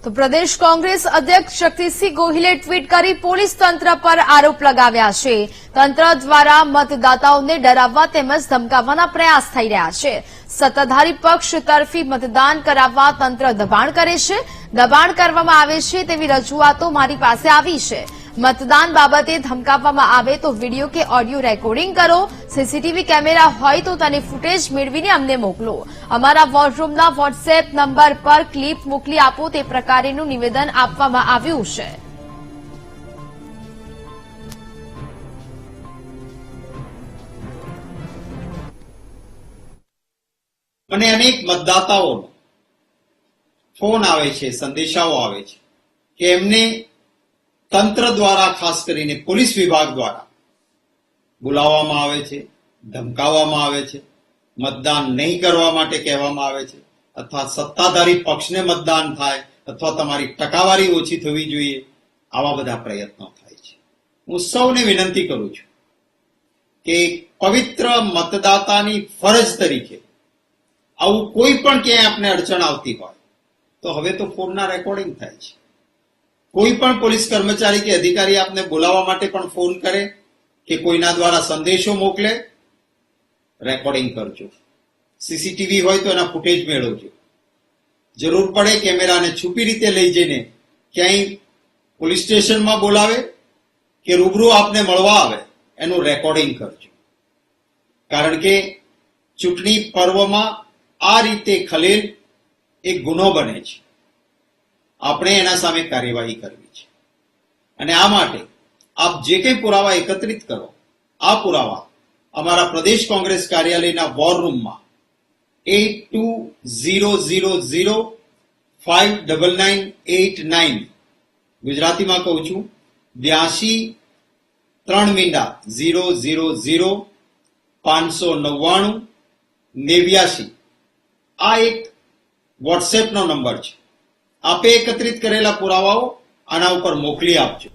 તો પ્રદેશ કોંગ્રેસ અધ્યક્ષ શક્તિસિંહ ગોહિલે ટ્વીટ કરી પોલીસ તંત્ર પર આરોપ લગાવ્યા છે. તંત્ર દ્વારા મતદાતાઓને ડરાવવા તેમજ ધમકાવવાના પ્રયાસ થઈ રહ્યા છે. સત્તાધારી પક્ષ તરફી મતદાન કરાવવા તંત્ર દબાણ કરે છે. દબાણ કરવામાં આવે છે તેવી રજૂઆતો મારી પાસે આવી છે. મતદાન બાબતે ધમકાવવામાં આવે તો વિડીયો કે ઓડિયો રેકોર્ડિંગ કરો. સીસીટીવી કેમેરા હોય તો તેની ફૂટેજ મેળવીને અમને મોકલો. અમારા વોરરૂમના વોટ્સએપ નંબર પર ક્લિપ મોકલી આપો તે પ્રકારેનું નિવેદન આપવામાં આવ્યું છે. અને અનેક મતદાતાઓનો ફોન આવે છે, સંદેશાઓ આવે છે કે એમને તંત્ર દ્વારા, ખાસ કરીને પોલીસ વિભાગ દ્વારા બોલાવવામાં આવે છે, ધમકાવવામાં આવે છે, મતદાન નહીં કરવા માટે કહેવામાં આવે છે, અથવા સત્તાધારી પક્ષને મતદાન થાય અથવા તમારી ટકાવારી ઓછી થવી જોઈએ, આવા બધા પ્રયત્નો થાય છે. હું સૌને વિનંતી કરું છું કે પવિત્ર મતદાતાની ફરજ તરીકે આવું કોઈ પણ ક્યાંય આપને અડચણ આવતી હોય તો હવે તો ફોનના રેકોર્ડિંગ થાય છે. કોઈ પણ પોલીસ કર્મચારી કે અધિકારી આપને બોલાવવા માટે પણ ફોન કરે કે કોઈના દ્વારા સંદેશો મોકલે, રેકોર્ડિંગ કરજો. સીસીટીવી હોય તો એના ફૂટેજ મેળવજો. જરૂર પડે કેમેરાને છુપી રીતે લઈ જઈને ક્યાંય પોલીસ સ્ટેશનમાં બોલાવે કે રૂબરૂ આપને મળવા આવે એનું રેકોર્ડિંગ કરજો. કારણ કે ચૂંટણી પર્વમાં આ રીતે ખલેલ એક ગુનો બને છે. આપણે એના સામે કાર્યવાહી કરવી છે. અને આ માટે આપ જે કંઈ પુરાવા એકત્રિત કરો, આ પુરાવા અમારા પ્રદેશ કોંગ્રેસ કાર્યાલયના વોર રૂમમાં 8200599989 ગુજરાતીમાં કહું છું 82-3-000-599-89 આ એક વોટ્સએપનો નંબર છે. આપે એકત્રિત કરેલા પુરાવાઓ આના ઉપર મોકલી આપજો.